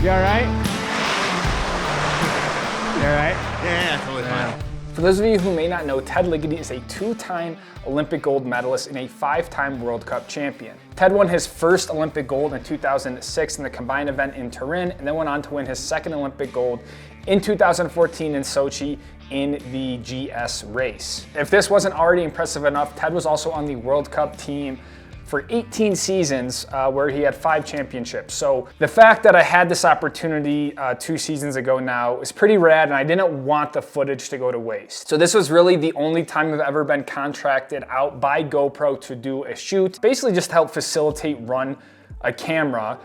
You all right? You all right? Yeah, totally fine. For those of you who may not know, Ted Ligety is a 2-time Olympic gold medalist and a 5-time World Cup champion. Ted won his first Olympic gold in 2006 in the combined event in Turin, and then went on to win his second Olympic gold in 2014 in Sochi in the GS race. If this wasn't already impressive enough, Ted was also on the World Cup team for 18 seasons where he had 5 championships. So the fact that I had this opportunity 2 seasons ago now is pretty rad, and I didn't want the footage to go to waste. So this was really the only time I've ever been contracted out by GoPro to do a shoot, basically just to help facilitate run a camera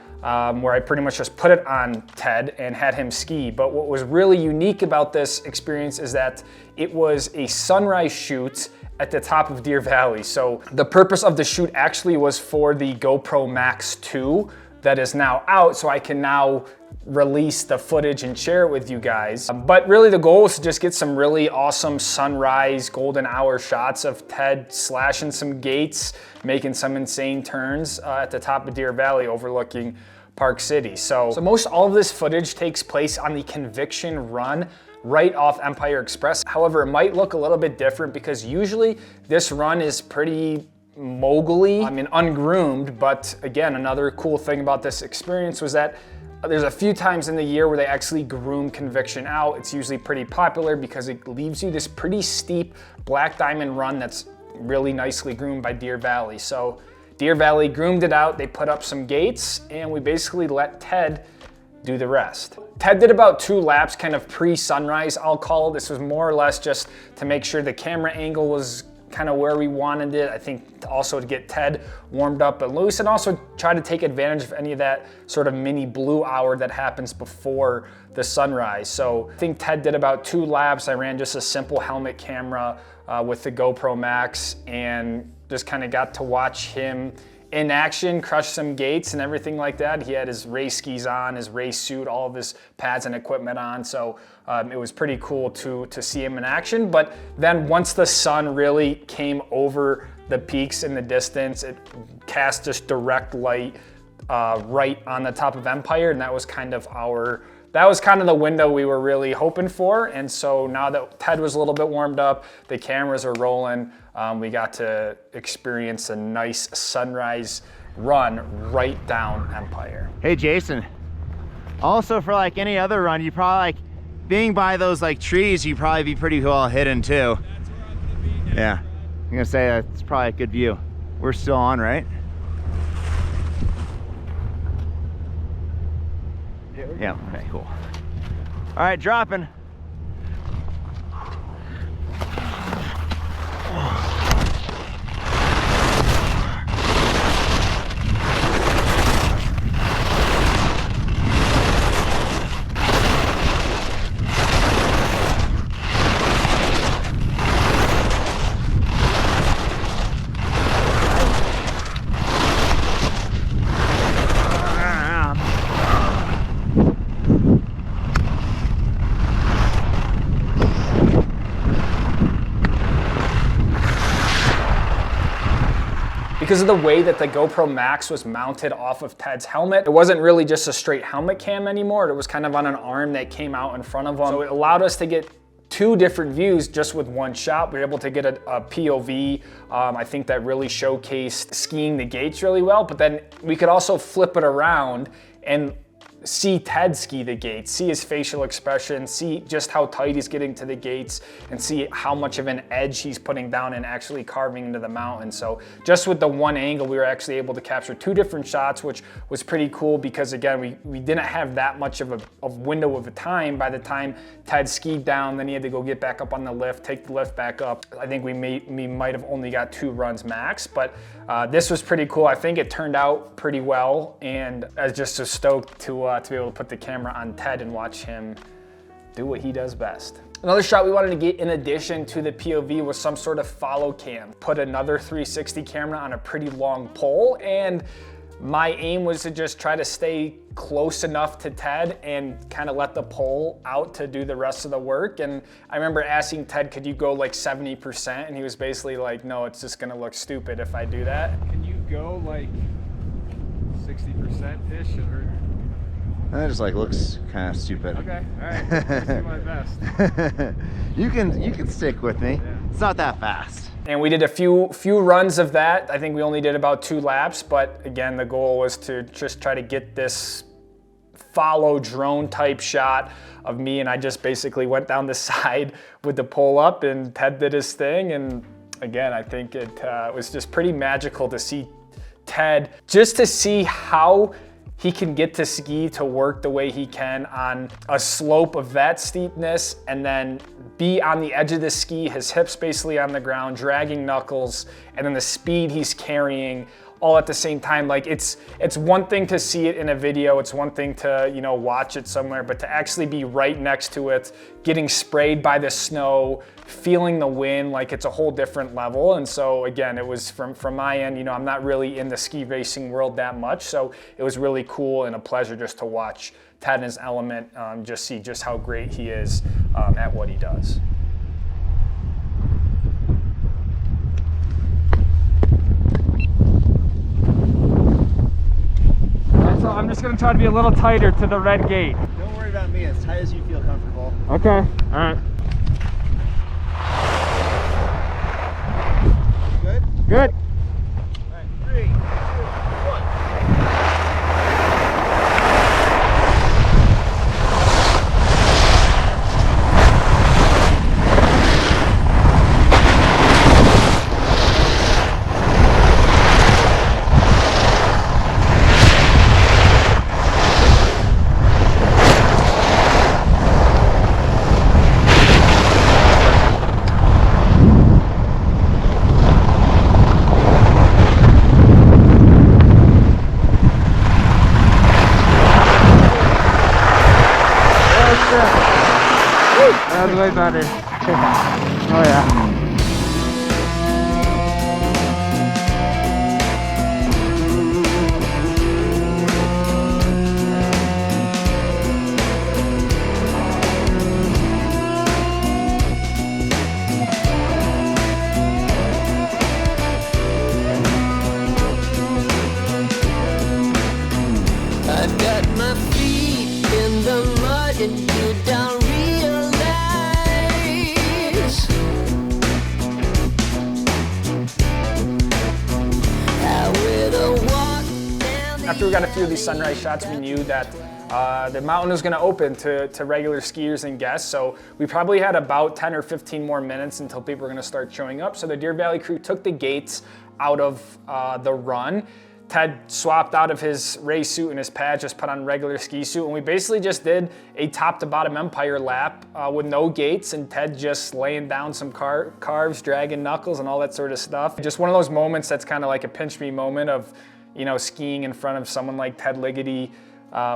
where I pretty much just put it on Ted and had him ski. But what was really unique about this experience is that it was a sunrise shoot at the top of Deer Valley. So the purpose of the shoot actually was for the GoPro Max 2 that is now out, so I can now release the footage and share it with you guys. But really the goal was to just get some really awesome sunrise golden hour shots of Ted slashing some gates, making some insane turns at the top of Deer Valley overlooking Park City. So most all of this footage takes place on the Conviction Run right off Empire Express. However, it might look a little bit different because usually this run is pretty mogully, ungroomed. But again, another cool thing about this experience was that there's a few times in the year where they actually groom Conviction out. It's usually pretty popular because it leaves you this pretty steep black diamond run that's really nicely groomed by Deer Valley. So Deer Valley groomed it out, they put up some gates, and we basically let Ted do the rest. Ted did about 2 laps, kind of pre-sunrise, I'll call it. This was more or less just to make sure the camera angle was kind of where we wanted it. I think also to get Ted warmed up and loose, and also try to take advantage of any of that sort of mini blue hour that happens before the sunrise. So I think Ted did about 2 laps. I ran just a simple helmet camera with the GoPro Max, and just kind of got to watch him in action, crush some gates and everything like that. He had his race skis on, his race suit, all of his pads and equipment on. So it was pretty cool to see him in action. But then once the sun really came over the peaks in the distance, it cast this direct light right on the top of Empire. And that was kind of the window we were really hoping for. And so now that Ted was a little bit warmed up, the cameras are rolling, we got to experience a nice sunrise run right down Empire. Hey Jason, also for like any other run, you probably like being by those like trees, you probably be pretty well hidden too. That's where I'm gonna be. Yeah, I'm gonna say that's probably a good view. We're still on, right? Yeah, okay, cool. All right, dropping. Because of the way that the GoPro Max was mounted off of Ted's helmet, it wasn't really just a straight helmet cam anymore. It was kind of on an arm that came out in front of him. So it allowed us to get 2 different views just with one shot. We were able to get a POV. I think that really showcased skiing the gates really well, but then we could also flip it around and see Ted ski the gates, see his facial expression, see just how tight he's getting to the gates, and see how much of an edge he's putting down and actually carving into the mountain. So just with the one angle, we were actually able to capture 2 different shots, which was pretty cool because again, we didn't have that much of a window of a time. By the time Ted skied down, then he had to go get back up on the lift, take the lift back up. I think we might have only got 2 runs max, but this was pretty cool. I think it turned out pretty well, and I was just so stoked to be able to put the camera on Ted and watch him do what he does best. Another shot we wanted to get in addition to the POV was some sort of follow cam. Put another 360 camera on a pretty long pole, and my aim was to just try to stay close enough to Ted and kind of let the pole out to do the rest of the work. And I remember asking Ted, could you go like 70%? And he was basically like, no, it's just gonna look stupid if I do that. Can you go like 60%-ish or? That just like looks kind of stupid. Okay, all right. I'll do my best. You can stick with me. Yeah. It's not that fast. And we did a few runs of that. I think we only did about 2 laps, but again, the goal was to just try to get this follow drone type shot of me, and I just basically went down the side with the pole up, and Ted did his thing. And again, I think it was just pretty magical to see Ted, just to see how he can get to ski to work the way he can on a slope of that steepness, and then be on the edge of the ski, his hips basically on the ground, dragging knuckles, and then the speed he's carrying all at the same time. Like it's one thing to see it in a video, it's one thing to, you know, watch it somewhere, but to actually be right next to it, getting sprayed by the snow, feeling the wind, like it's a whole different level. And so again, it was from my end, you know, I'm not really in the ski racing world that much, so it was really cool and a pleasure just to watch Ted in his element, just see just how great he is at what he does. So I'm just gonna try to be a little tighter to the red gate. Don't worry about me, as tight as you feel comfortable. Okay, all right. Good? Good. All right, 3, 2, 1. That was way better. Oh yeah. I've got my feet in the mud and you don't realize. After we got a few of these sunrise shots, we knew that the mountain was going to open to regular skiers and guests. So we probably had about 10 or 15 more minutes until people were going to start showing up. So the Deer Valley crew took the gates out of the run. Ted swapped out of his race suit and his pad, just put on regular ski suit, and we basically just did a top to bottom Empire lap with no gates, and Ted just laying down some carves, dragging knuckles and all that sort of stuff. Just one of those moments that's kind of like a pinch me moment of, you know, skiing in front of someone like Ted Ligety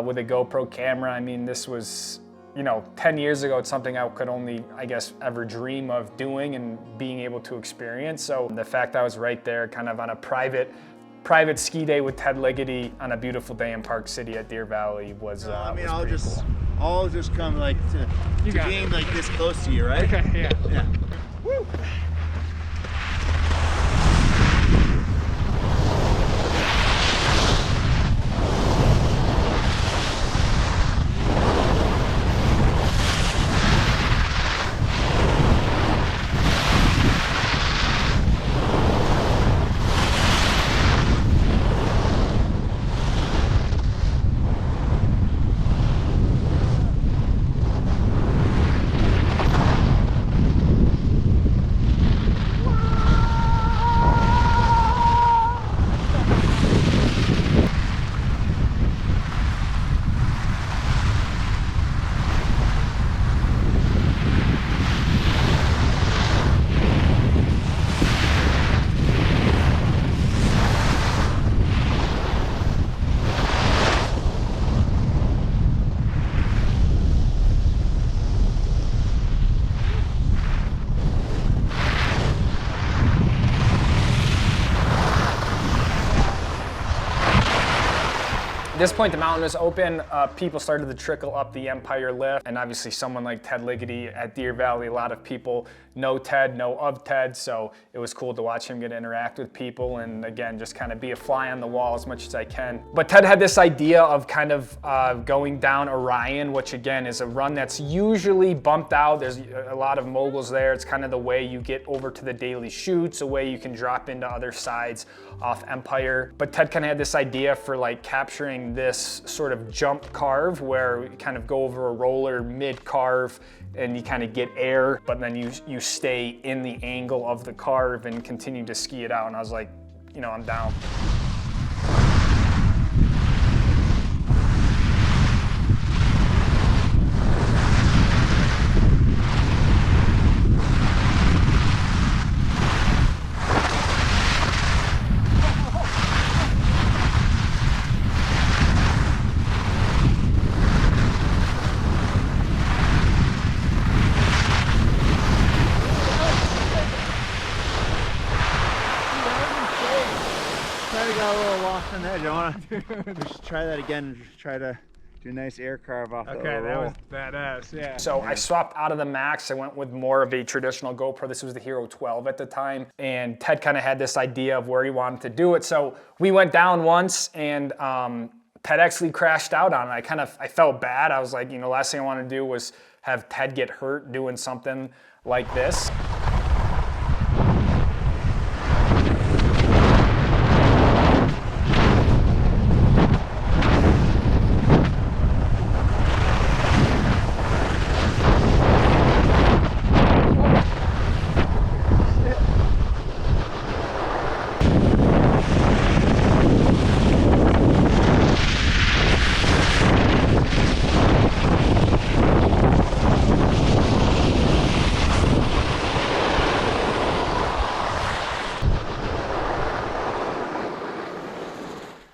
with a GoPro camera. I mean, this was, you know, 10 years ago, it's something I could only, I guess, ever dream of doing and being able to experience. So the fact I was right there kind of on a private ski day with Ted Ligety on a beautiful day in Park City at Deer Valley was I mean, was I'll just come like to being like this close to you, right? Okay, yeah. Yeah. Woo. At this point, the mountain was open. People started to trickle up the Empire lift, and obviously someone like Ted Ligety at Deer Valley, a lot of people know Ted, know of Ted, so it was cool to watch him get to interact with people and again, just kind of be a fly on the wall as much as I can. But Ted had this idea of kind of going down Orion, which again is a run that's usually bumped out. There's a lot of moguls there. It's kind of the way you get over to the daily chutes, a way you can drop into other sides off Empire. But Ted kind of had this idea for like capturing this sort of jump carve where you kind of go over a roller mid carve and you kind of get air, but then you stay in the angle of the carve and continue to ski it out. And I was like, you know, I'm down. Got a little lost on the edge. I want to just try that again. Just try to do a nice air carve off the Okay, that roll. was badass, yeah. So I swapped out of the Max. I went with more of a traditional GoPro. This was the Hero 12 at the time. And Ted kind of had this idea of where he wanted to do it. So we went down once and Ted actually crashed out on it. I felt bad. I was like, you know, last thing I want to do was have Ted get hurt doing something like this.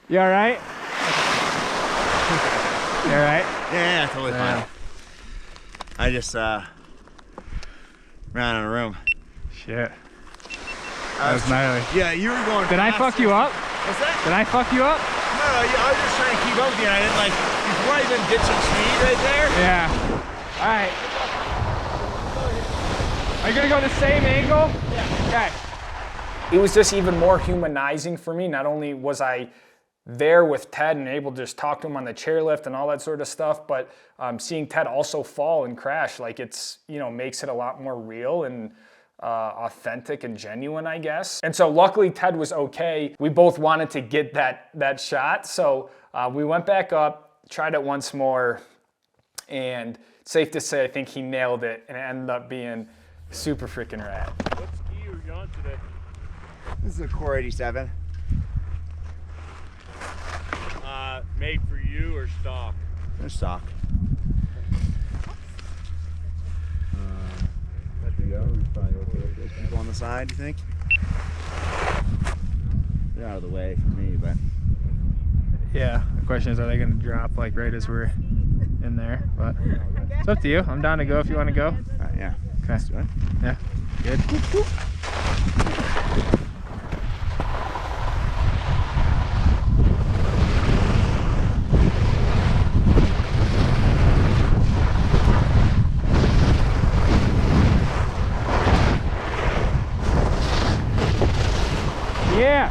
You all right? You all right? Yeah, totally fine. I just ran out of room. Shit. That was gnarly. Yeah, you were going. Did I fuck you up? What's that? Did I fuck you up? No, I was just trying to keep up with you. I didn't like before I even get some speed right there. Yeah. All right. Are you gonna go the same angle? Yeah. Okay. It was just even more humanizing for me. Not only was I there with Ted and able to just talk to him on the chairlift and all that sort of stuff, but seeing Ted also fall and crash, like it's, you know, makes it a lot more real and authentic and genuine, I guess. And so luckily Ted was okay. We both wanted to get that shot. So we went back up, tried it once more, and safe to say, I think he nailed it and it ended up being super freaking rad. What ski are you on today? This is a Core 87. Made for you or stock? They're stock. People on the side, you think? They're out of the way for me, but. Yeah, the question is, are they gonna drop like right as we're in there? But it's up to you. I'm down to go if you want to go. Yeah. Okay. Let's do it. Yeah. Good. Yeah.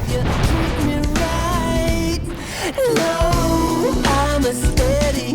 You treat me right. No, I'm a steady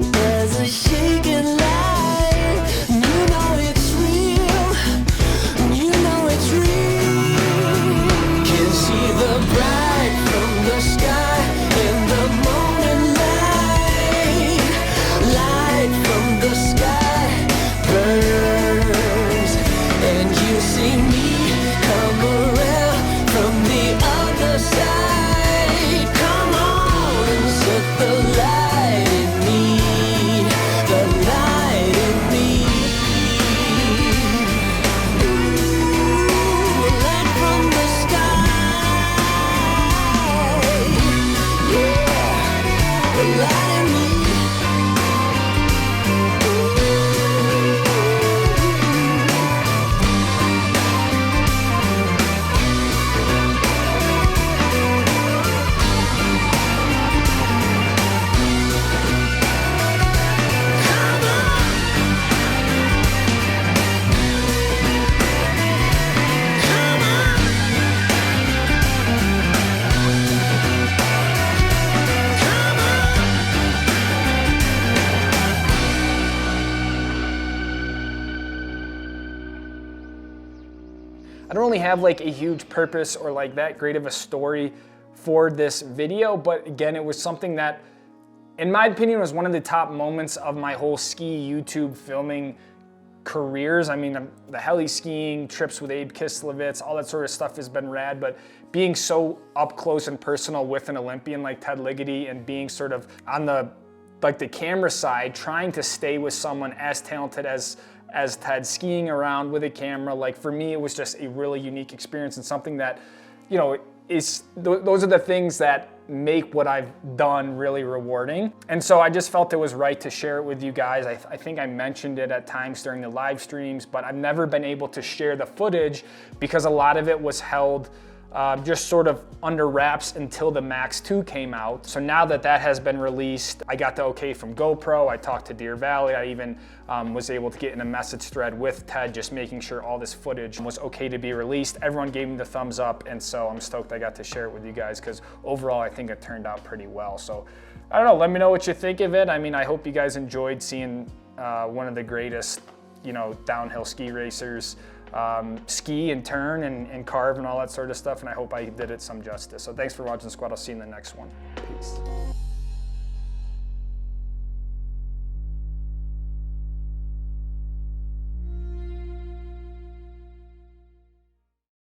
I don't really have like a huge purpose or like that great of a story for this video, but again, it was something that, in my opinion, was one of the top moments of my whole ski YouTube filming careers. I mean, the heli skiing, trips with Abe Kislevitz, all that sort of stuff has been rad, but being so up close and personal with an Olympian like Ted Ligety and being sort of on the camera side, trying to stay with someone as talented as Ted, skiing around with a camera, like for me, it was just a really unique experience and something that, you know, those are the things that make what I've done really rewarding. And so I just felt it was right to share it with you guys. I think I mentioned it at times during the live streams, but I've never been able to share the footage because a lot of it was held just sort of under wraps until the Max 2 came out. So now that that has been released, I got the okay from GoPro. I talked to Deer Valley. I even was able to get in a message thread with Ted, just making sure all this footage was okay to be released. Everyone gave me the thumbs up, and so I'm stoked I got to share it with you guys because overall I think it turned out pretty well. So I don't know, let me know what you think of it. I mean, I hope you guys enjoyed seeing one of the greatest, you know, downhill ski racers ski and turn and carve and all that sort of stuff, and I hope I did it some justice. So thanks for watching, squad. I'll see you in the next one. Peace.